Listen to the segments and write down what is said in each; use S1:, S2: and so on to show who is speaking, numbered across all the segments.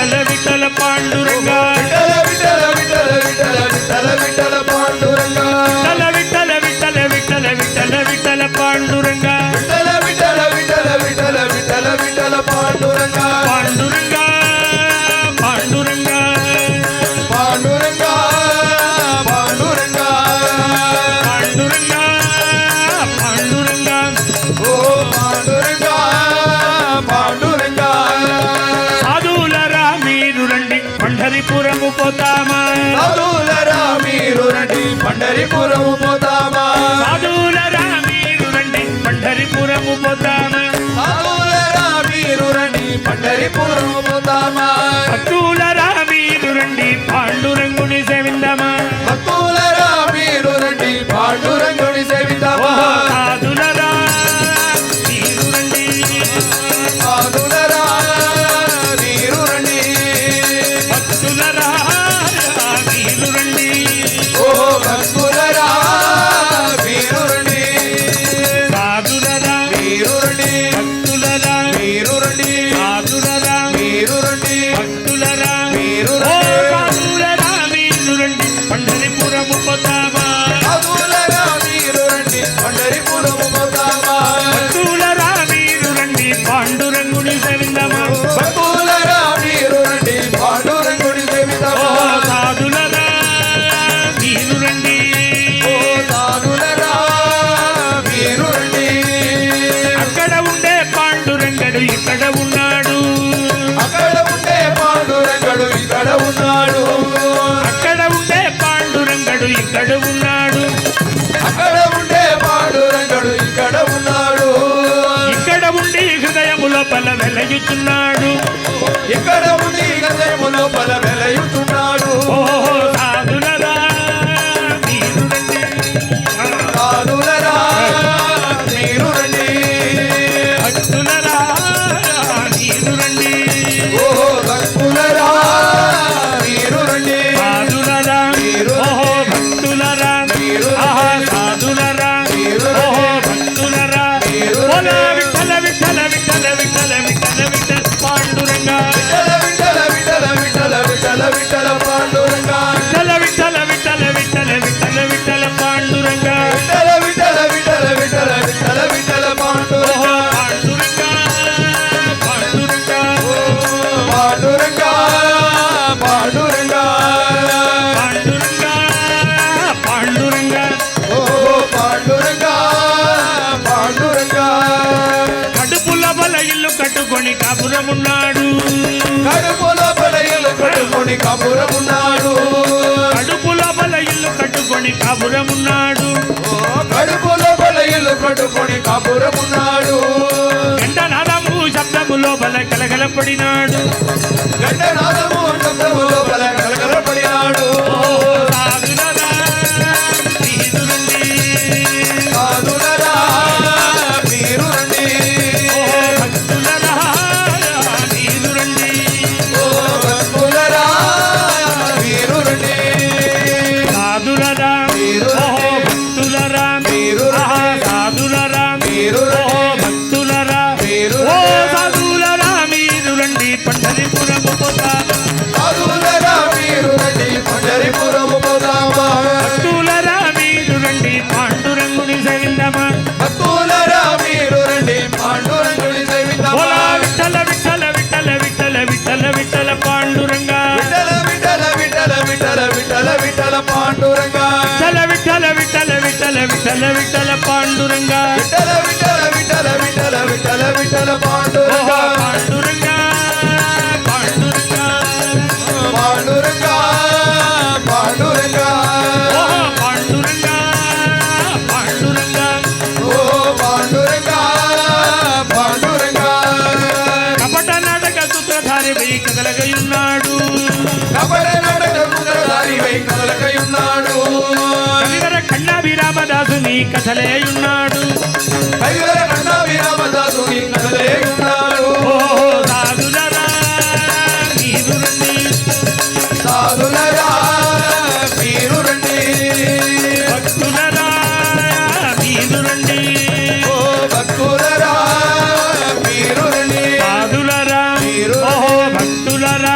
S1: విఠల విఠల పాండురంగ
S2: విఠల విఠల విఠల విఠల విఠల పాండురంగ
S1: విఠల విఠల విఠల విఠల విఠల పాండురంగ
S2: విఠల విఠల విఠల విఠల విఠల విఠల పాండురంగ
S1: పాండురంగ పాండురంగ
S2: పాండురంగ పాండురంగ
S1: పాండురంగ పాండురంగ
S2: ఓ పాండురంగ పాండురంగ
S1: సాధువులరా మీరు రండి పంढरीపురము పోతామా
S2: సాధువులరా మీరు రండి పంढरीపురము పోతామా
S1: సాధువులరా మీరు రండి పంढरीపురము పోతామా
S2: సాధువులరా మీరు రండి పంढरीపురము పోతామా
S1: భక్తులరా మీరు రండి పాండురంగుని సేవిందమా
S2: భక్తులరా మీరు రండి పాండురంగుని సేవిద్దామా
S1: సాధులరా మీరు రండి
S2: సాధులరా మీరు రండి
S1: భక్తులరా మీరు రండి
S2: ఓ భక్తులరా మీరు రండి
S1: సాధులరా
S2: మీరు రండి
S1: భక్తులరా
S2: మీరు రండి
S1: సాధులరా
S2: మీరు రండి
S1: భక్తులరా
S2: మీరు
S1: ఓ
S2: రండి
S1: సాధులరా మీరు రండి పంढरीపురము పోతామా
S2: సాధులరా మీరు రండి పంढरीపురము పోతామా
S1: భక్తులరా మీరు రండి పాండురంగుని సేవిందమా
S2: భక్తులరా మీరు రండి పాండురంగుని
S1: ఓ
S2: సేవిద్దామా
S1: సాధులరా మీరు రండి
S2: ఓ సాధులరా మీరు రండి
S1: అక్కడ ఉండే పాండురంగడు ఇక్కడ ఉన్నాడు
S2: అక్కడ ఉండే పాండురంగడు ఇక్కడ ఉన్నాడు
S1: అక్కడ ఉండే పాండురంగడు ఇక్కడ ఉన్నాడు
S2: అక్కడ ఉండే పాండురంగడు ఇక్కడ ఉన్నాడు
S1: ఇక్కడ ఉండి హృదయము లోపల వెలయుచున్నాడు
S2: ఇక్కడ ఉండి హృదయము లోపల వెలయుతున్నాడు
S1: ఓ సాధులరా మీరు రండి
S2: సాధులరా మీరు రండి
S1: భక్తులరా మీరు రండి
S2: ఓ భక్తులరా మీరు రండి
S1: సాధులరా
S2: మీరు
S1: ఓహో భక్తులరా
S2: మీరు
S1: ఆహా సాధులరా
S2: మీరు
S1: ఓహో భక్తులరా
S2: మీరు
S1: ఓలా విఠల విఠల విఠల విఠల విఠల విఠల పాండురంగ
S2: విఠల విఠల విఠల విఠల విఠల విఠల పాండురంగ
S1: విఠల విఠల విఠల విఠల విఠల విఠల పాండురంగ
S2: విఠల విఠల విఠల విఠల విఠల విఠల పాండురంగ
S1: ఓహో పాండురంగ పాండురంగ
S2: పాండురంగ పాండురంగ
S1: పాండురంగ పాండురంగ
S2: ఓ పాండురంగ పాండురంగ
S1: కడుపుల బల ఇల్లు కట్టుకొని కాపురమున్నాడు
S2: కడుపులో బలయలు కట్టుకొని కబురమున్నాడు
S1: కడుపుల బల ఇల్లు కట్టుకొని కాపురమున్నాడు
S2: కడుపులో బలయలు కట్టుకొని కబురమున్నాడు
S1: గంటనాదము శబ్దము లోపల కలగలపడినాడు
S2: గంటనాదము శబ్దము లోపల కలకలపడినాడు
S1: సాధులరా మీరు రండి
S2: సాధులరా మీరు రండి
S1: ఓ భక్తులరా మీరు రండి
S2: ఓ భక్తులరా మీరు రండి
S1: సాధులరా
S2: మీరు
S1: ఓహో భక్తులరా
S2: మీరు
S1: ఆహా
S2: రండి
S1: సాధులరా
S2: మీరు
S1: ఓహో
S2: రండి
S1: భక్తులరా
S2: మీరు
S1: ఓ
S2: రండి
S1: సాధులరా మీరు రండి పంढरीపురము పోతామా
S2: సాధులరా మీరు రండి పంढरीపురము పోదామా
S1: భక్తులరా మీరు రండి పాండురంగుని సేవిందమా
S2: భక్తులరా మీరు రండి పాండురంగుని సేవిద్దామా
S1: ఓలా విఠల విఠల విఠల విఠల విఠల విఠల పాండురంగ
S2: విఠల విఠల విఠల విఠల విఠల విఠల పాండురంగ
S1: విఠల విఠల విఠల విఠల విఠల విఠల పాండురంగ
S2: విఠల విఠల విఠల విఠల విఠల విఠల పాండురంగ
S1: ఓహో పాండురంగ పాండురంగ
S2: పాండురంగ పాండురంగ
S1: ఓహో పాండురంగ పాండురంగ
S2: ఓ పాండురంగ పాండురంగ
S1: కపట నాటక సూత్రధారి వెయ్యి కదలగయున్నాడు
S2: కపట నాటక సూత్రధారి వెయ్యి కదలకయున్నాడు
S1: కవివర కన్నాభిరామదాసుని కథలేయున్నాడు
S2: కవివర కన్నాభిరామదాసుని కథలేయున్నాడు
S1: ఓహో సాధులరా మీరు రండి
S2: సాధులరా మీరు రండి
S1: భక్తులరా మీరు రండి
S2: ఓ భక్తులరా మీరు రండి
S1: సాధులరా
S2: మీరు
S1: ఓహో భక్తులరా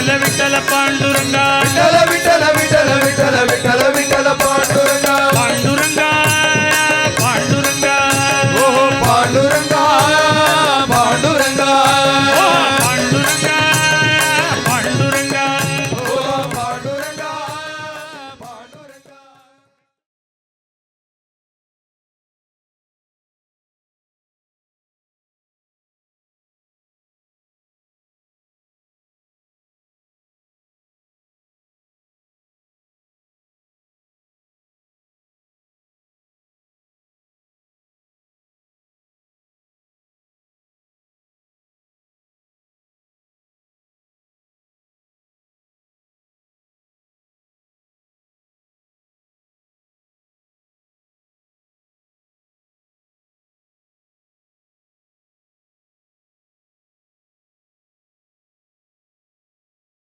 S1: विठ्ठल पांडुरंगा
S2: विठ्ठल विठ्ठल